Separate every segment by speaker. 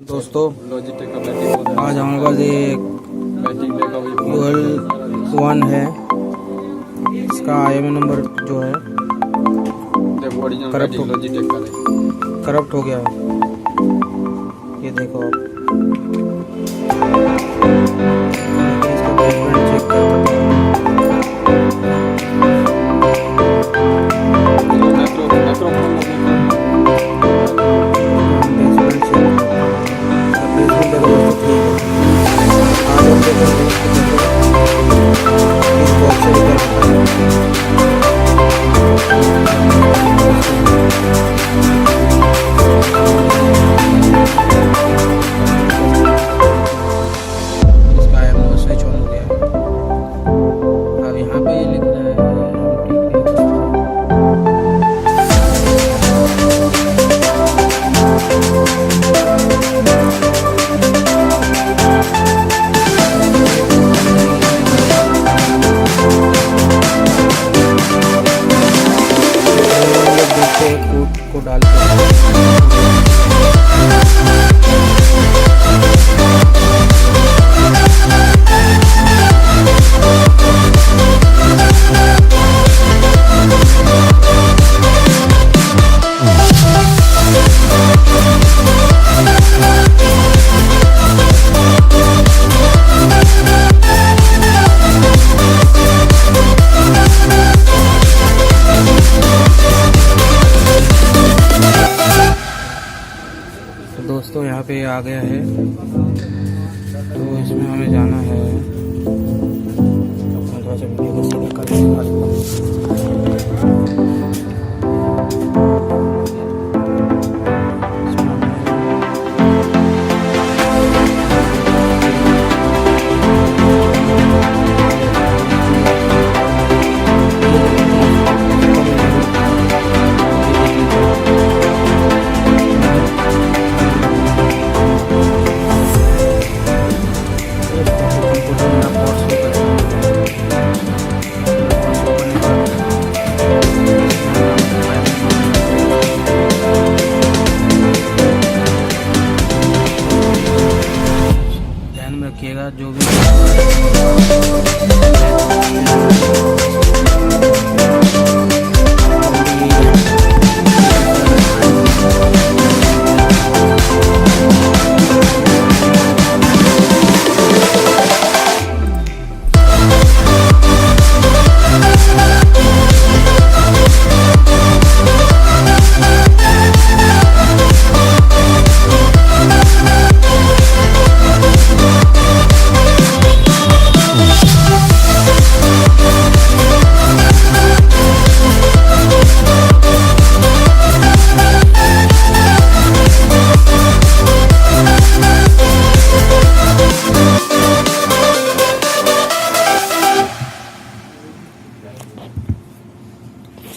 Speaker 1: दोस्तों
Speaker 2: लॉजिटेक का बैटिंग
Speaker 1: आज हमारे पास एक
Speaker 2: बैटिंग लेगा
Speaker 1: यूएल 1 है। इसका IMEI नंबर जो है
Speaker 2: ओरिजिनल
Speaker 1: करप्ट
Speaker 2: बैटिंग लॉजिटेक का है।
Speaker 1: करप्ट हो गया है। ये देखो आप इसका बेसमेंट चेक कर सकते हैं। को डाल दोस्तों यहाँ पे आ गया है, तो इसमें हमें जाना है। थोड़ा सा वीडियो को सीधा कर रखिएगा जो भी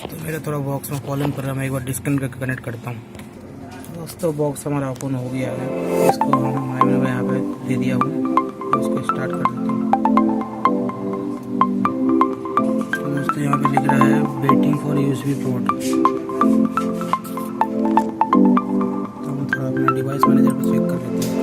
Speaker 1: तो मेरा थोड़ा बॉक्स में प्रॉब्लम कर रहा है। मैं एक बार डिस्कनेक्ट करके कनेक्ट करता हूँ। दोस्तों बॉक्स हमारा ओपन हो गया है। इसको हम IMEI यहाँ पे दे दिया हूँ, तो इसको स्टार्ट कर देता हूँ। तो दोस्तों यहाँ पे लिख रहा है वेटिंग फॉर USB पोर्ट। तो हम थोड़ा अपना डिवाइस मैनेजर पर चेक कर लेते हैं।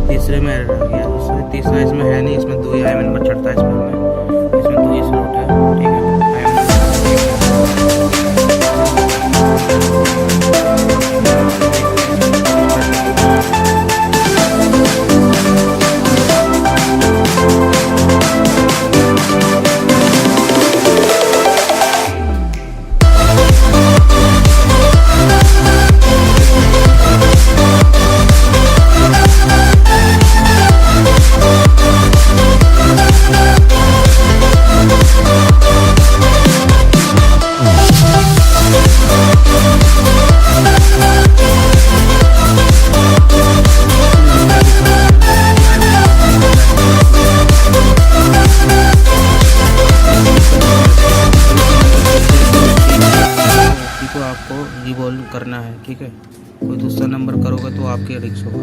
Speaker 1: तीसरे में एरर आ गया। ठीक है, कोई दूसरा नंबर करोगे तो आपके रिक्स होगा।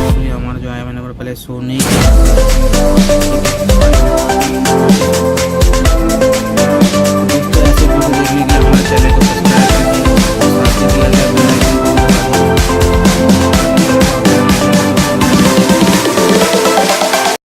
Speaker 1: तो ये हमारा जो IMEI नंबर पहले शो नहीं किया।